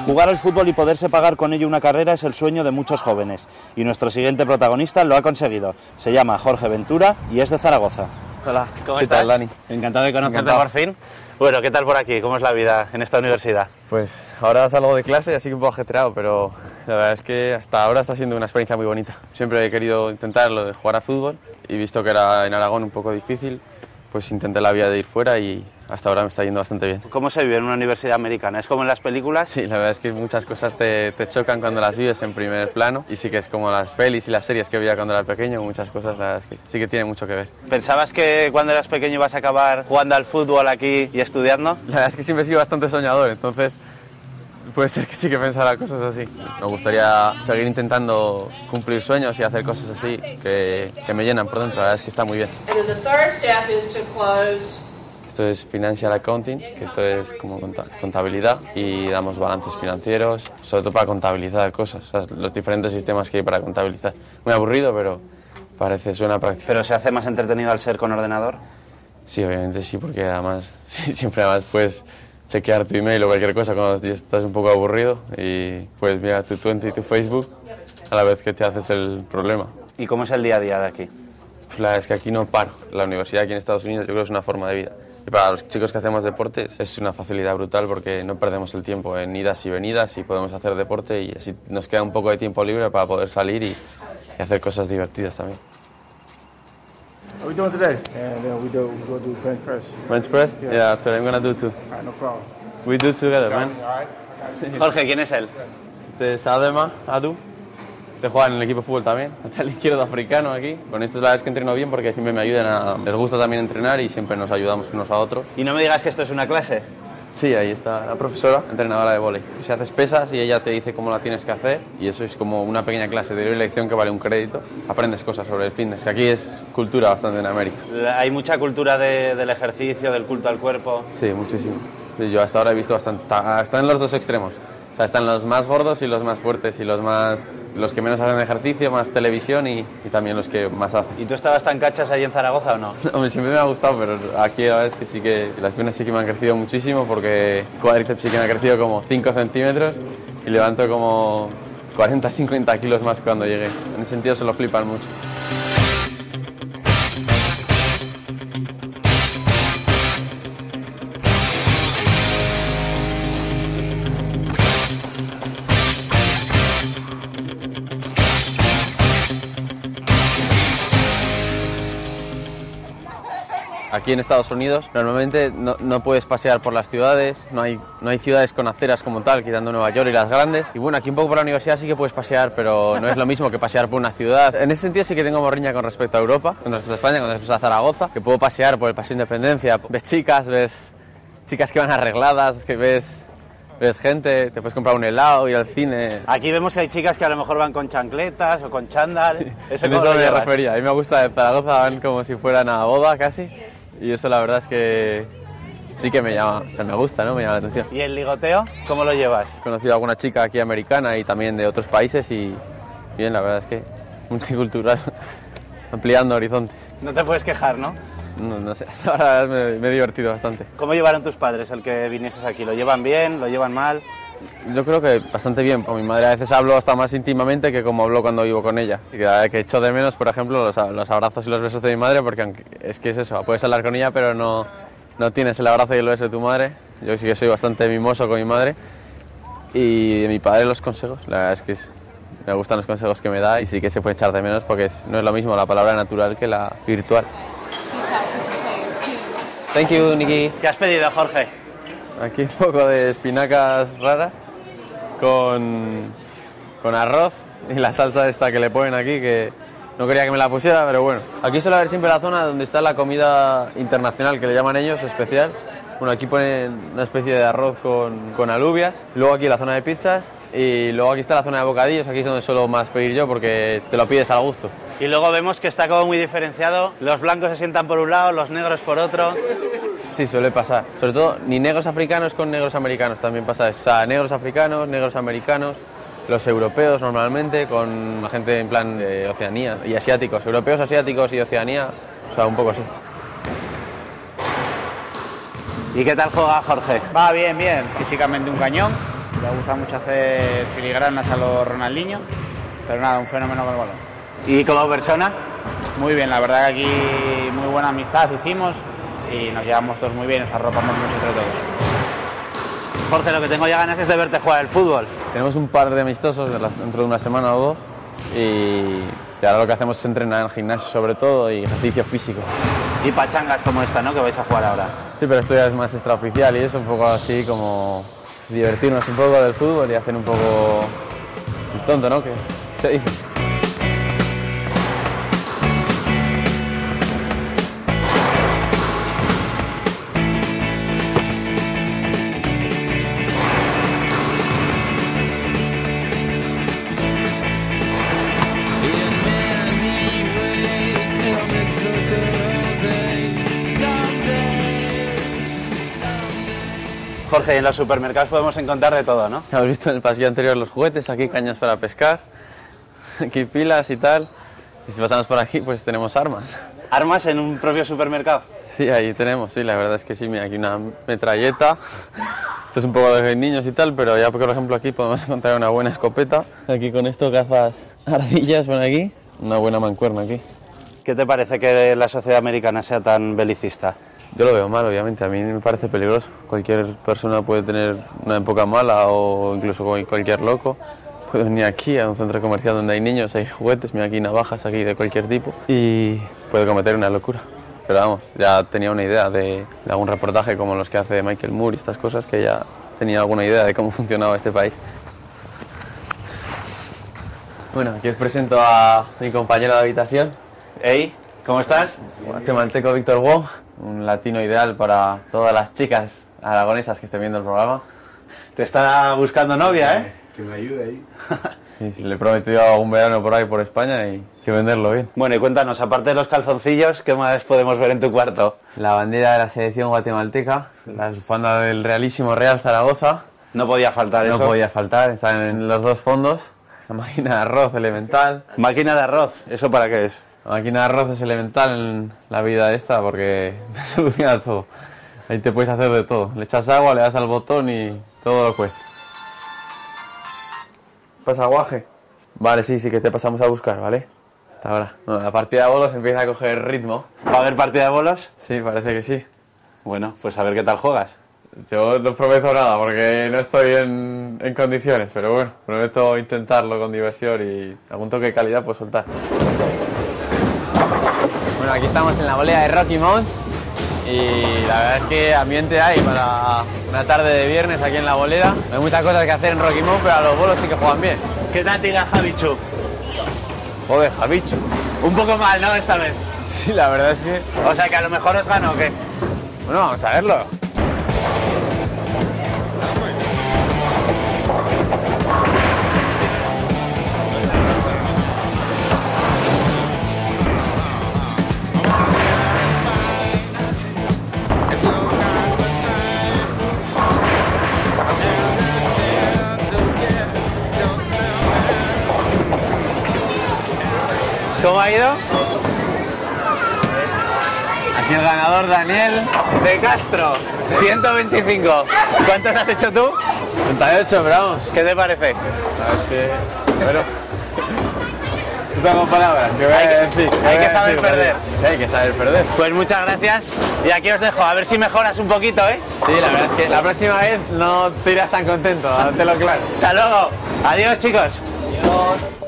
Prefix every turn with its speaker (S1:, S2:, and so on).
S1: Jugar al fútbol y poderse pagar con ello una carrera es el sueño de muchos jóvenes, y nuestro siguiente protagonista lo ha conseguido. Se llama Jorge Ventura y es de Zaragoza.
S2: Hola,
S1: ¿Cómo estás?
S2: ¿Qué tal, Dani?
S1: Encantado de conocerte.
S2: Encantado.
S1: Por fin. Bueno, ¿qué tal por aquí? ¿Cómo es la vida en esta universidad?
S2: Pues ahora salgo de clase, así que un poco ajetreado, pero la verdad es que hasta ahora está siendo una experiencia muy bonita. Siempre he querido intentar lo de jugar a fútbol y visto que era en Aragón un poco difícil, pues intenté la vía de ir fuera y hasta ahora me está yendo bastante bien.
S1: ¿Cómo se vive en una universidad americana? ¿Es como en las películas?
S2: Sí, la verdad es que muchas cosas te chocan cuando las vives en primer plano y sí que es como las pelis y las series que veía cuando era pequeño, muchas cosas la verdad es que sí que tiene mucho que ver.
S1: ¿Pensabas que cuando eras pequeño ibas a acabar jugando al fútbol aquí y estudiando?
S2: La verdad es que siempre he sido bastante soñador, entonces puede ser que sí que pensara cosas así. Me gustaría seguir intentando cumplir sueños y hacer cosas así que me llenan por dentro, la verdad es que está muy bien. Esto es Financial Accounting, que esto es como contabilidad y damos balances financieros, sobre todo para contabilizar cosas, o sea, los diferentes sistemas que hay para contabilizar. Muy aburrido, pero suena práctico.
S1: ¿Pero se hace más entretenido al ser con ordenador?
S2: Sí, obviamente sí, porque además siempre puedes chequear tu email o cualquier cosa cuando estás un poco aburrido y puedes mirar tu Twitter y tu Facebook a la vez que te haces el problema.
S1: ¿Y cómo es el día a día de aquí?
S2: Pues la verdad es que aquí no paro. La universidad aquí en Estados Unidos yo creo que es una forma de vida. Y para los chicos que hacemos deporte es una facilidad brutal porque no perdemos el tiempo en idas y venidas y podemos hacer deporte y así nos queda un poco de tiempo libre para poder salir y hacer cosas divertidas también.
S3: What are we doing today? And then we go do bench press.
S2: Bench press? Yeah, after I'm gonna do two.
S3: All right, no problem.
S2: We do together, man.
S3: All right.
S1: Jorge, ¿quién es él?
S2: Este es Adema Adu. Este juega en el equipo de fútbol también. Lateral izquierdo africano aquí. Con estos la verdad es que entreno bien porque siempre me ayudan les gusta también entrenar y siempre nos ayudamos unos a otros.
S1: Y no me digas que esto es una clase.
S2: Sí, ahí está la profesora, entrenadora de vóley. Se haces pesas y ella te dice cómo la tienes que hacer y eso es como una pequeña clase de lección que vale un crédito. Aprendes cosas sobre el fitness, que aquí es cultura bastante en América.
S1: Hay mucha cultura del ejercicio, del culto al cuerpo.
S2: Sí, muchísimo. Yo hasta ahora he visto bastante. Está en los dos extremos. O sea, están los más gordos y los más fuertes y los que menos hacen ejercicio, más televisión y también los que más hacen.
S1: ¿Y tú estabas tan cachas ahí en Zaragoza o no?
S2: Hombre, siempre me ha gustado, pero aquí la verdad es que sí que las piernas sí que me han crecido muchísimo porque el cuádriceps sí que me ha crecido como 5 centímetros y levanto como 40-50 kilos más cuando llegué. En ese sentido se lo flipan mucho. Aquí en Estados Unidos normalmente no puedes pasear por las ciudades, no hay ciudades con aceras como tal, quitando Nueva York y las grandes. Y bueno, aquí un poco por la universidad sí que puedes pasear, pero no es lo mismo que pasear por una ciudad. En ese sentido sí que tengo morriña con respecto a Europa, con respecto a España, con respecto a Zaragoza, que puedo pasear por el Paseo de Independencia, ves chicas que van arregladas, que ves gente, te puedes comprar un helado, ir al cine.
S1: Aquí vemos que hay chicas que a lo mejor van con chancletas o con chándal.
S2: Sí,
S1: ¿Eso
S2: en
S1: cómo
S2: eso
S1: lo
S2: me
S1: llevas?
S2: refería. A mí me gusta de Zaragoza, van como si fueran a boda casi. Y eso la verdad es que sí que me llama, o sea, me gusta, ¿no? Me llama la atención.
S1: ¿Y el ligoteo? ¿Cómo lo llevas?
S2: He conocido a alguna chica aquí americana y también de otros países y bien, la verdad es que multicultural, ampliando horizontes.
S1: No te puedes quejar, ¿no?
S2: No sé, ahora me he divertido bastante.
S1: ¿Cómo llevaron tus padres el que vinieses aquí? ¿Lo llevan bien? ¿Lo llevan mal?
S2: Yo creo que bastante bien. Con mi madre a veces hablo hasta más íntimamente que como hablo cuando vivo con ella. Y que echo de menos, por ejemplo, los abrazos y los besos de mi madre, porque es que es eso, puedes hablar con ella, pero no tienes el abrazo y el beso de tu madre. Yo sí que soy bastante mimoso con mi madre. Y de mi padre los consejos, la verdad es que me gustan los consejos que me da y sí que se puede echar de menos porque no es lo mismo la palabra natural que la virtual. Thank you, Nikki.
S1: ¿Qué has pedido, Jorge?
S2: Aquí un poco de espinacas raras con arroz y la salsa esta que le ponen aquí, que no quería que me la pusiera, pero bueno. Aquí suele haber siempre la zona donde está la comida internacional, que le llaman ellos, especial. Bueno, aquí ponen una especie de arroz con alubias, luego aquí la zona de pizzas y luego aquí está la zona de bocadillos, aquí es donde suelo más pedir yo porque te lo pides al gusto.
S1: Y luego vemos que está como muy diferenciado, los blancos se sientan por un lado, los negros por otro.
S2: Sí, suele pasar. Sobre todo, ni negros africanos con negros americanos también pasa eso. O sea, negros africanos, negros americanos, los europeos normalmente, con la gente en plan de Oceanía, y asiáticos. Europeos, asiáticos y Oceanía, o sea, un poco así.
S1: ¿Y qué tal juega Jorge?
S4: Va bien, bien. Físicamente un cañón. Le gusta mucho hacer filigranas a los Ronaldinho, pero nada, un fenómeno con el balón.
S1: ¿Y como persona?
S4: Muy bien, la verdad que aquí muy buena amistad hicimos y nos llevamos todos muy bien, nos arropamos mucho entre todos.
S1: Jorge, lo que tengo ya ganas es de verte jugar al fútbol.
S2: Tenemos un par de amistosos dentro de una semana o dos y ahora lo que hacemos es entrenar en gimnasio sobre todo y ejercicio físico.
S1: Y pachangas como esta, ¿no?, que vais a jugar ahora.
S2: Sí, pero esto ya es más extraoficial y es un poco así como divertirnos un poco del fútbol y hacer un poco el tonto, ¿no? Que se dice.
S1: Jorge, en los supermercados podemos encontrar de todo, ¿no?
S2: Hemos visto en el pasillo anterior los juguetes, aquí cañas para pescar, aquí pilas y tal. Y si pasamos por aquí, pues tenemos armas.
S1: ¿Armas en un propio supermercado?
S2: Sí, ahí tenemos, sí, la verdad es que sí, mira, aquí una metralleta. Esto es un poco de niños y tal, pero ya por ejemplo aquí podemos encontrar una buena escopeta. Aquí con esto cazas ardillas por aquí, una buena mancuerna aquí.
S1: ¿Qué te parece que la sociedad americana sea tan belicista?
S2: Yo lo veo mal, obviamente, a mí me parece peligroso. Cualquier persona puede tener una época mala o incluso cualquier loco. Puede venir aquí a un centro comercial donde hay niños, hay juguetes, mira aquí navajas aquí de cualquier tipo y puede cometer una locura. Pero vamos, ya tenía una idea de algún reportaje como los que hace Michael Moore y estas cosas, que ya tenía alguna idea de cómo funcionaba este país. Bueno, aquí os presento a mi compañero de habitación.
S1: Hey, ¿cómo estás?
S2: Guatemalteco Víctor Wong, un latino ideal para todas las chicas aragonesas que estén viendo el programa.
S1: Te está buscando novia, ¿eh?
S3: Que me ayude ahí.
S2: Sí, le he prometido un verano por ahí por España y que venderlo bien.
S1: Bueno, y cuéntanos, aparte de los calzoncillos, ¿qué más podemos ver en tu cuarto?
S2: La bandera de la selección guatemalteca, la bufanda del Realísimo Real Zaragoza.
S1: No podía faltar eso.
S2: No podía faltar, están en los dos fondos. La máquina de arroz elemental.
S1: Máquina de arroz, ¿eso para qué es?
S2: La máquina de arroz es elemental en la vida esta porque te soluciona todo. Ahí te puedes hacer de todo. Le echas agua, le das al botón y todo lo cuesta. ¿Pasa guaje? Vale, sí, que te pasamos a buscar, ¿vale? Hasta ahora. No, la partida de bolos empieza a coger ritmo.
S1: ¿Va a haber partida de bolos?
S2: Sí, parece que sí.
S1: Bueno, pues a ver qué tal juegas.
S2: Yo no prometo nada porque no estoy en condiciones, pero bueno, prometo intentarlo con diversión y algún toque de calidad puedo soltar. Bueno, aquí estamos en la volea de Rocky Mount y la verdad es que ambiente hay para una tarde de viernes aquí en la bolera. No hay muchas cosas que hacer en Rocky Mount, pero a los bolos sí que juegan bien.
S1: ¿Qué tal tira Javichu?
S2: Joder, Javichu.
S1: Un poco mal, ¿no? Esta vez.
S2: Sí, la verdad es que...
S1: O sea que a lo mejor os gano, ¿o qué?
S2: Bueno, vamos a verlo.
S1: ¿Cómo ha ido?
S2: Aquí el ganador, Daniel.
S1: De Castro, 125. ¿Cuántos has hecho tú?
S2: 38, pero vamos.
S1: ¿Qué te parece?
S2: Bueno, no tengo palabras.
S1: Hay que saber perder.
S2: Sí, hay que saber perder.
S1: Pues muchas gracias y aquí os dejo, a ver si mejoras un poquito, ¿eh?
S2: Sí, la verdad es que la próxima vez no te irás tan contento, dátelo claro.
S1: Hasta luego. Adiós, chicos.
S2: Adiós.